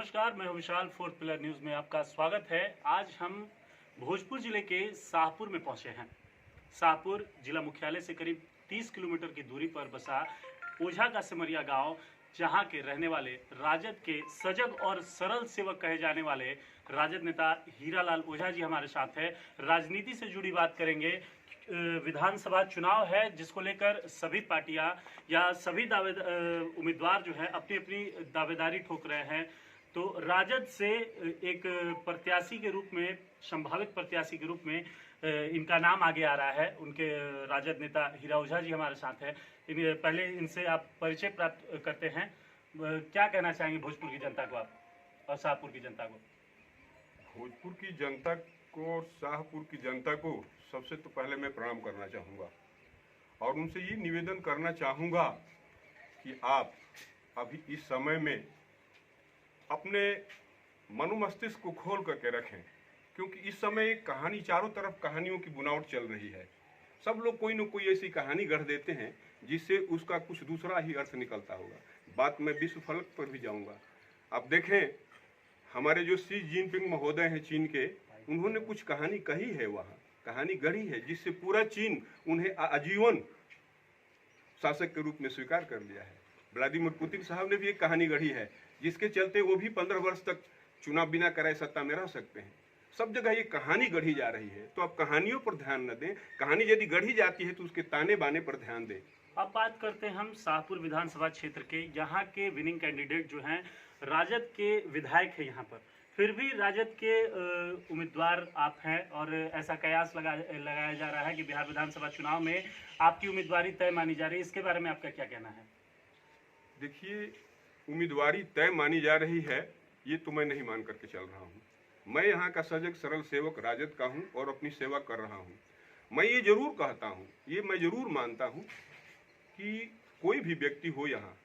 नमस्कार, मैं हूं विशाल। फोर्थ पिलर न्यूज़ में आपका स्वागत है। आज हम भोजपुर जिले के शाहपुर में पहुंचे हैं। शाहपुर जिला मुख्यालय से करीब 30 किलोमीटर की दूरी पर बसा ओझा का सिमरिया गांव, जहां के रहने वाले राजद के सजग और सरल सेवक कहे जाने वाले राजद नेता हीरालाल ओझा जी हमारे साथ है। राजनीति से जुड़ी बात करेंगे। विधानसभा चुनाव है जिसको लेकर सभी पार्टियां या सभी उम्मीदवार जो है अपनी अपनी दावेदारी ठोक रहे हैं। तो राजद से एक प्रत्याशी के रूप में, संभावित प्रत्याशी के रूप में इनका नाम आगे आ रहा है। उनके राजद नेता हीरा ओझा जी हमारे साथ हैं। पहले इनसे आप परिचय प्राप्त करते हैं। क्या कहना चाहेंगे भोजपुर की जनता को आप और शाहपुर की जनता को? भोजपुर की जनता को और शाहपुर की जनता को सबसे तो पहले मैं प्रणाम करना चाहूँगा और उनसे ये निवेदन करना चाहूँगा कि आप अभी इस समय में अपने मनोमस्तिष्क को खोल करके रखें, क्योंकि इस समय एक कहानी, चारों तरफ कहानियों की बुनावट चल रही है। सब लोग कोई न कोई ऐसी कहानी गढ़ देते हैं जिससे उसका कुछ दूसरा ही अर्थ निकलता होगा। बात मैं विश्व फलक पर भी जाऊँगा। अब देखें, हमारे जो शी जिनपिंग महोदय हैं चीन के, उन्होंने कुछ कहानी कही है, वहाँ कहानी गढ़ी है जिससे पूरा चीन उन्हें आजीवन शासक के रूप में स्वीकार कर लिया है। व्लादिमीर पुतिन साहब ने भी एक कहानी गढ़ी है जिसके चलते वो भी 15 वर्ष तक चुनाव बिना कराए सत्ता में रह सकते हैं। सब जगह ये कहानी गढ़ी जा रही है, तो आप कहानियों पर ध्यान न दें। कहानी यदि गढ़ी जाती है तो उसके ताने बाने पर ध्यान दें। अब बात करते हैं हम शाहपुर विधानसभा क्षेत्र के। यहाँ के विनिंग कैंडिडेट जो हैं राजद के विधायक है यहाँ पर, फिर भी राजद के उम्मीदवार आप हैं और ऐसा कयास लगाया जा रहा है कि बिहार विधानसभा चुनाव में आपकी उम्मीदवारी तय मानी जा रही है। इसके बारे में आपका क्या कहना है? देखिए, उम्मीदवारी तय मानी जा रही है ये तो मैं नहीं मान करके चल रहा हूँ। मैं यहाँ का सजग सरल सेवक राजद का हूँ और अपनी सेवा कर रहा हूँ। मैं ये जरूर कहता हूँ, ये मैं जरूर मानता हूँ कि कोई भी व्यक्ति हो यहाँ,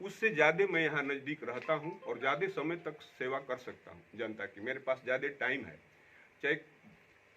उससे ज़्यादा मैं यहाँ नज़दीक रहता हूँ और ज़्यादा समय तक सेवा कर सकता हूँ जनता की। मेरे पास ज़्यादा टाइम है, चाहे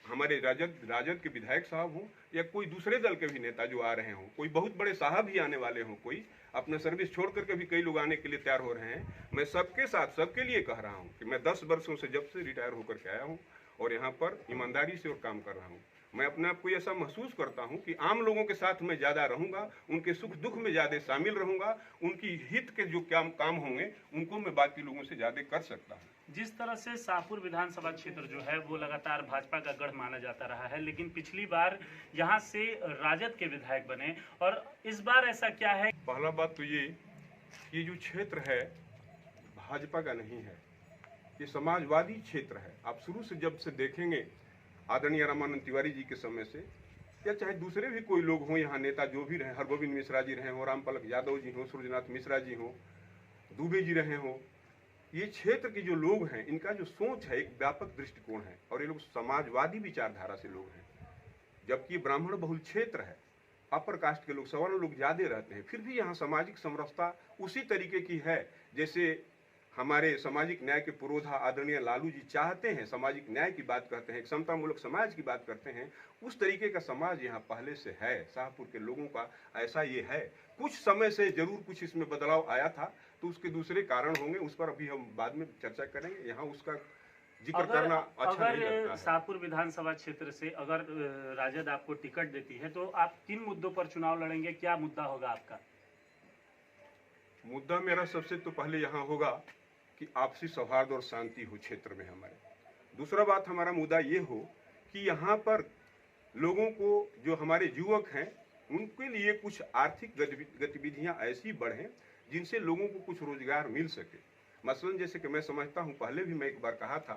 हमारे राजद के विधायक साहब हों या कोई दूसरे दल के भी नेता जो आ रहे हों, कोई बहुत बड़े साहब ही आने वाले हों, कोई अपना सर्विस छोड़ करके भी कई लोग आने के लिए तैयार हो रहे हैं। मैं सबके साथ, सबके लिए कह रहा हूँ कि मैं 10 वर्षों से जब से रिटायर होकर के आया हूँ और यहाँ पर ईमानदारी से और काम कर रहा हूँ। मैं अपने आप को ऐसा महसूस करता हूं कि आम लोगों के साथ मैं ज़्यादा रहूंगा, उनके सुख दुख में ज़्यादा शामिल रहूंगा, उनकी हित के जो काम होंगे उनको मैं बाकी लोगों से ज़्यादा कर सकता हूं। जिस तरह से शाहपुर विधानसभा क्षेत्र जो है वो लगातार भाजपा का गढ़ माना जाता रहा है, लेकिन पिछली बार यहाँ से राजद के विधायक बने और इस बार ऐसा क्या है? पहला बात तो ये जो क्षेत्र है भाजपा का नहीं है, ये समाजवादी क्षेत्र है। आप शुरू से जब से देखेंगे, आदरणीय रामानंद तिवारी जी के समय से या चाहे दूसरे भी कोई लोग हों, यहाँ नेता जो भी रहे, हरगोविंद मिश्रा जी रहे हों, रामपलक यादव जी हों, सूर्यनाथ मिश्रा जी हों, दुबे जी रहे हों, ये क्षेत्र के जो लोग हैं, इनका जो सोच है एक व्यापक दृष्टिकोण है और ये लोग समाजवादी विचारधारा से लोग हैं। जबकि ब्राह्मण बहुल क्षेत्र है, अपर कास्ट के लोग, सवर्ण लोग ज़्यादा रहते हैं, फिर भी यहाँ सामाजिक समरसता उसी तरीके की है जैसे हमारे सामाजिक न्याय के पुरोधा आदरणीय लालू जी चाहते हैं। सामाजिक न्याय की बात करते हैं, समतामूलक समाज की बात करते हैं, उस तरीके का समाज यहाँ पहले से है। शाहपुर के लोगों का ऐसा ये है। कुछ समय से जरूर कुछ इसमें बदलाव आया था, तो उसके दूसरे कारण होंगे, उस पर अभी हम बाद में चर्चा करेंगे। यहाँ उसका जिक्र करना अच्छा नहीं लगता है। शाहपुर विधानसभा क्षेत्र से अगर राजद आपको टिकट देती है तो आप किन मुद्दों पर चुनाव लड़ेंगे? क्या मुद्दा होगा आपका? मुद्दा मेरा सबसे तो पहले यहाँ होगा कि आपसी सौहार्द और शांति हो क्षेत्र में हमारे। दूसरा बात हमारा मुद्दा ये हो कि यहाँ पर लोगों को, जो हमारे युवक हैं, उनके लिए कुछ आर्थिक गतिविधियाँ ऐसी बढ़ें जिनसे लोगों को कुछ रोजगार मिल सके। मसलन जैसे कि मैं समझता हूँ, पहले भी मैं एक बार कहा था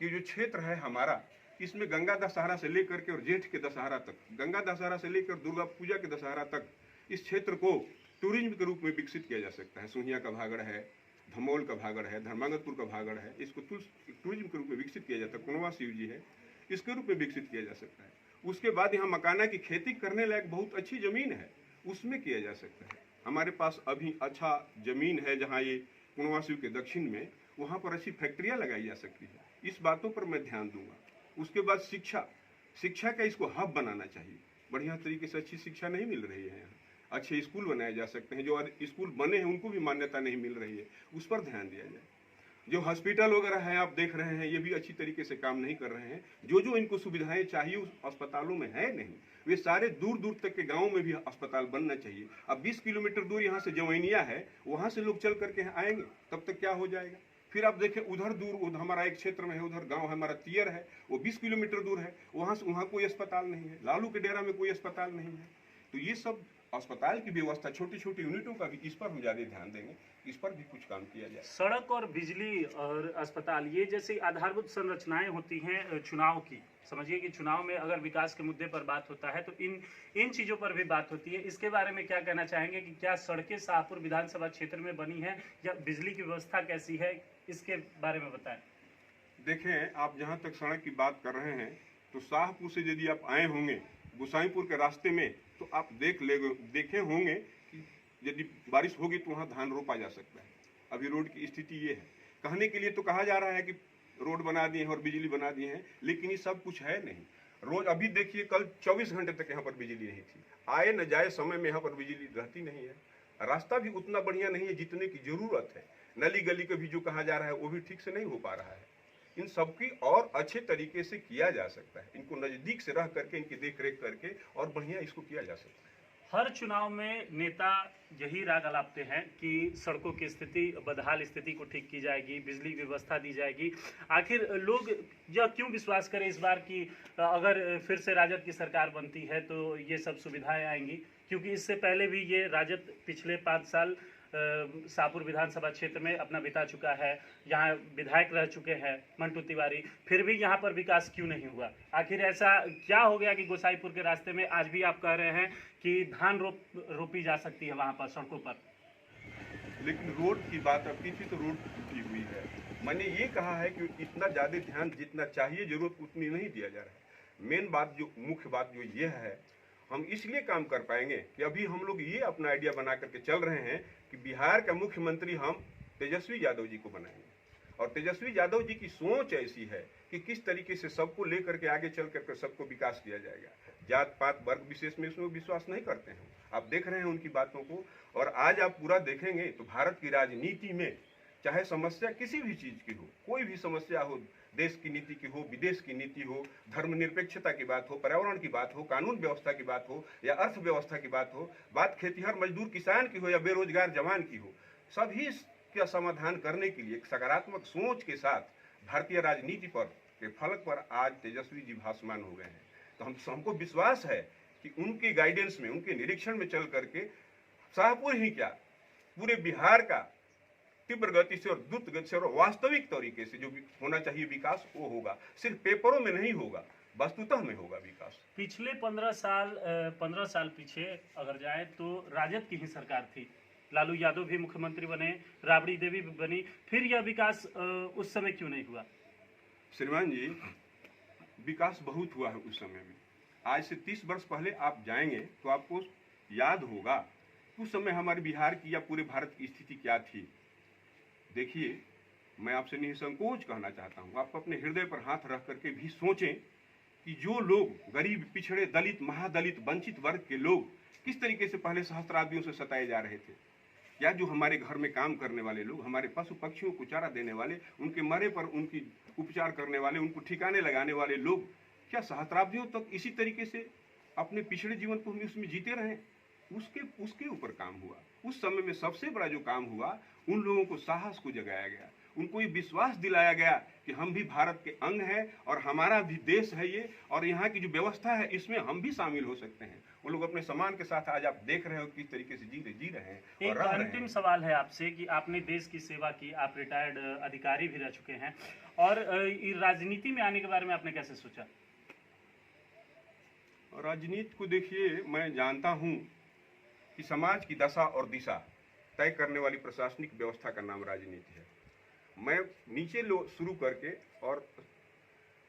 कि जो क्षेत्र है हमारा, इसमें गंगा दशहरा से लेकर के और जेठ के दशहरा तक, गंगा दशहरा से लेकर दुर्गा पूजा के दशहरा तक इस क्षेत्र को टूरिज्म के रूप में विकसित किया जा सकता है। सोहिया का भागड़ है, धमोल का भागड़ है, धर्मांगतपुर का भागड़ है, इसको टूरिज्म के रूप में विकसित किया जाता है। कुनवा शिव जी है, इसके रूप में विकसित किया जा सकता है। उसके बाद यहाँ मकाना की खेती करने लायक बहुत अच्छी ज़मीन है, उसमें किया जा सकता है। हमारे पास अभी अच्छा ज़मीन है जहाँ ये कुनवा शिव के दक्षिण में, वहाँ पर अच्छी फैक्ट्रियाँ लगाई जा सकती है। इस बातों पर मैं ध्यान दूंगा। उसके बाद शिक्षा का इसको हब बनाना चाहिए। बढ़िया तरीके से अच्छी शिक्षा नहीं मिल रही है यहाँ। अच्छे स्कूल बनाए जा सकते हैं, जो स्कूल बने हैं उनको भी मान्यता नहीं मिल रही है, उस पर ध्यान दिया जाए। जो हॉस्पिटल वगैरह है आप देख रहे हैं, ये भी अच्छी तरीके से काम नहीं कर रहे हैं। जो जो इनको सुविधाएं चाहिए उस अस्पतालों में है नहीं। वे सारे दूर दूर तक के गांवों में भी अस्पताल बनना चाहिए। अब 20 किलोमीटर दूर यहाँ से जवैनिया है, वहां से लोग चल करके आएंगे, तब तक क्या हो जाएगा। फिर आप देखें उधर दूर, उधर हमारा एक क्षेत्र में है, उधर गांव हमारा तियर है, वो 20 किलोमीटर दूर है, वहां कोई अस्पताल नहीं है। लालू के डेरा में कोई अस्पताल नहीं है। तो ये सब अस्पताल की व्यवस्था, छोटी छोटी यूनिटों का भी, इस पर हम ज्यादा ध्यान देंगे, इस पर भी कुछ काम किया जाए। सड़क और बिजली और अस्पताल, ये जैसी आधारभूत संरचनाएं होती हैं चुनाव की, समझिए कि चुनाव में अगर विकास के मुद्दे पर बात होता है तो इन चीज़ों पर भी बात होती है। इसके बारे में क्या कहना चाहेंगे कि क्या सड़कें शाहपुर विधानसभा क्षेत्र में बनी है या बिजली की व्यवस्था कैसी है, इसके बारे में बताएं। देखें, आप जहाँ तक सड़क की बात कर रहे हैं तो शाहपुर से यदि आप आए होंगे गोसाईपुर के रास्ते में तो आप देखे होंगे कि यदि बारिश होगी तो वहाँ धान रोपा जा सकता है। अभी रोड की स्थिति ये है। कहने के लिए तो कहा जा रहा है कि रोड बना दिए हैं और बिजली बना दिए हैं, लेकिन ये सब कुछ है नहीं। रोज अभी देखिए, कल 24 घंटे तक यहाँ पर बिजली नहीं थी। आए न जाए समय में यहाँ पर बिजली रहती नहीं है। रास्ता भी उतना बढ़िया नहीं है जितने की जरूरत है। नली गली का भी जो कहा जा रहा है वो भी ठीक से नहीं हो पा रहा है। इन सबकी और अच्छे तरीके से किया जा सकता है। इनको नजदीक से रह करके, इनकी देख रेख करके और बढ़िया इसको किया जा सकता है। हर चुनाव में नेता यही राग अलापते हैं कि सड़कों की स्थिति, बदहाल स्थिति को ठीक की जाएगी, बिजली की व्यवस्था दी जाएगी। आखिर लोग यह क्यों विश्वास करें इस बार कि अगर फिर से राजद की सरकार बनती है तो ये सब सुविधाएं आएंगी, क्योंकि इससे पहले भी ये राजद पिछले 5 साल शाहपुर विधानसभा क्षेत्र में अपना बिता चुका है। यहाँ विधायक रह चुके हैं मंटू तिवारी, फिर भी यहाँ पर विकास क्यों नहीं हुआ। आखिर ऐसा क्या हो गया कि गोसाईपुर के रास्ते में आज भी आप कह रहे हैं कि धान रोपी जा सकती है वहाँ पर सड़कों पर, लेकिन रोड की बात अब की थी तो रोड टूटी हुई है। मैंने ये कहा है कि इतना ज़्यादा ध्यान जितना चाहिए जरूरत उतनी नहीं दिया जा रहा है। मेन बात, जो मुख्य बात जो ये है, हम इसलिए काम कर पाएंगे कि अभी हम लोग ये अपना आइडिया बना करके चल रहे हैं कि बिहार का मुख्यमंत्री हम तेजस्वी यादव जी को बनाएंगे। और तेजस्वी यादव जी की सोच ऐसी है कि किस तरीके से सबको लेकर के आगे चल करके सबको विकास किया जाएगा। जात पात वर्ग विशेष में इसमें विश्वास नहीं करते हैं। आप देख रहे हैं उनकी बातों को। और आज आप पूरा देखेंगे तो भारत की राजनीति में चाहे समस्या किसी भी चीज की हो, कोई भी समस्या हो, देश की नीति की हो, विदेश की नीति हो, धर्मनिरपेक्षता की बात हो, पर्यावरण की बात हो, कानून व्यवस्था की बात हो या अर्थव्यवस्था की बात हो, बात खेतीहर मजदूर किसान की हो या बेरोजगार जवान की हो, सभी का समाधान करने के लिए एक सकारात्मक सोच के साथ भारतीय राजनीति पर के फलक पर आज तेजस्वी जी भासमान हो गए हैं। तो हमको विश्वास है कि उनके गाइडेंस में, उनके निरीक्षण में चल करके शाहपुर ही क्या, पूरे बिहार का तीव्र गति से और द्रुत गति से और वास्तविक तरीके से जो भी होना चाहिए विकास, वो होगा। सिर्फ पेपरों में नहीं होगा, वस्तुतः में होगा विकास। पिछले 15 साल पीछे अगर जाए तो राजद की ही सरकार थी। लालू यादव भी मुख्यमंत्री बने, राबड़ी देवी भी बनी, फिर यह विकास उस समय क्यों नहीं हुआ। श्रीमान जी, विकास बहुत हुआ है उस समय में। आज से 30 वर्ष पहले आप जाएंगे तो आपको याद होगा उस समय हमारे बिहार की या पूरे भारत की स्थिति क्या थी। देखिए, मैं आपसे निसंकोच कहना चाहता हूँ, आप अपने हृदय पर हाथ रख करके भी सोचें कि जो लोग गरीब, पिछड़े, दलित, महादलित, वंचित वर्ग के लोग किस तरीके से पहले सहस्त्राब्दियों से सताए जा रहे थे, या जो हमारे घर में काम करने वाले लोग, हमारे पशु पक्षियों को चारा देने वाले, उनके मरे पर उनकी उपचार करने वाले, उनको ठिकाने लगाने वाले लोग, क्या सहस्त्राब्दियों तक इसी तरीके से अपने पिछड़े जीवन को हम उसमें जीते रहें। उसके ऊपर काम हुआ। उस समय में सबसे बड़ा जो काम हुआ, उन लोगों को साहस को जगाया गया, उनको ये विश्वास दिलाया गया कि हम भी भारत के अंग हैं और हमारा भी देश है ये, और यहाँ की जो व्यवस्था है इसमें हम भी शामिल हो सकते हैं। वो लोग अपने सम्मान के साथ आज आप देख रहे हो किस तरीके से जी रहे हैं। एक अंतिम सवाल है आपसे कि आपने देश की सेवा की, आप रिटायर्ड अधिकारी भी रह चुके हैं, और राजनीति में आने के बारे में आपने कैसे सोचा। राजनीति को देखिए, मैं जानता हूँ कि समाज की दशा और दिशा तय करने वाली प्रशासनिक व्यवस्था का नाम राजनीति है। मैं नीचे शुरू करके और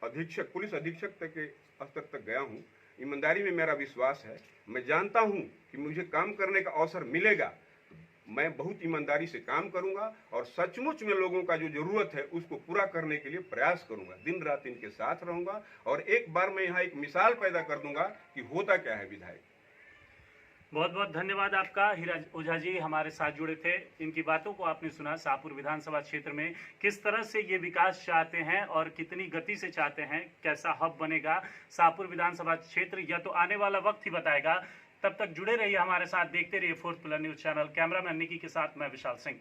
अधीक्षक, पुलिस अधीक्षक तक के स्तर तक गया हूँ। ईमानदारी में मेरा विश्वास है। मैं जानता हूँ कि मुझे काम करने का अवसर मिलेगा, मैं बहुत ईमानदारी से काम करूंगा और सचमुच में लोगों का जो जरूरत है उसको पूरा करने के लिए प्रयास करूंगा। दिन रात इनके साथ रहूंगा और एक बार मैं यहाँ एक मिसाल पैदा कर दूंगा कि होता क्या है विधायक। बहुत बहुत धन्यवाद आपका। हीरा ओझा जी हमारे साथ जुड़े थे, इनकी बातों को आपने सुना। शाहपुर विधानसभा क्षेत्र में किस तरह से ये विकास चाहते हैं और कितनी गति से चाहते हैं, कैसा हब बनेगा शाहपुर विधानसभा क्षेत्र, यह तो आने वाला वक्त ही बताएगा। तब तक जुड़े रहिए हमारे साथ, देखते रहिए 4th pillar news channel. Cameraman Nikki के साथ मैं विशाल सिंह।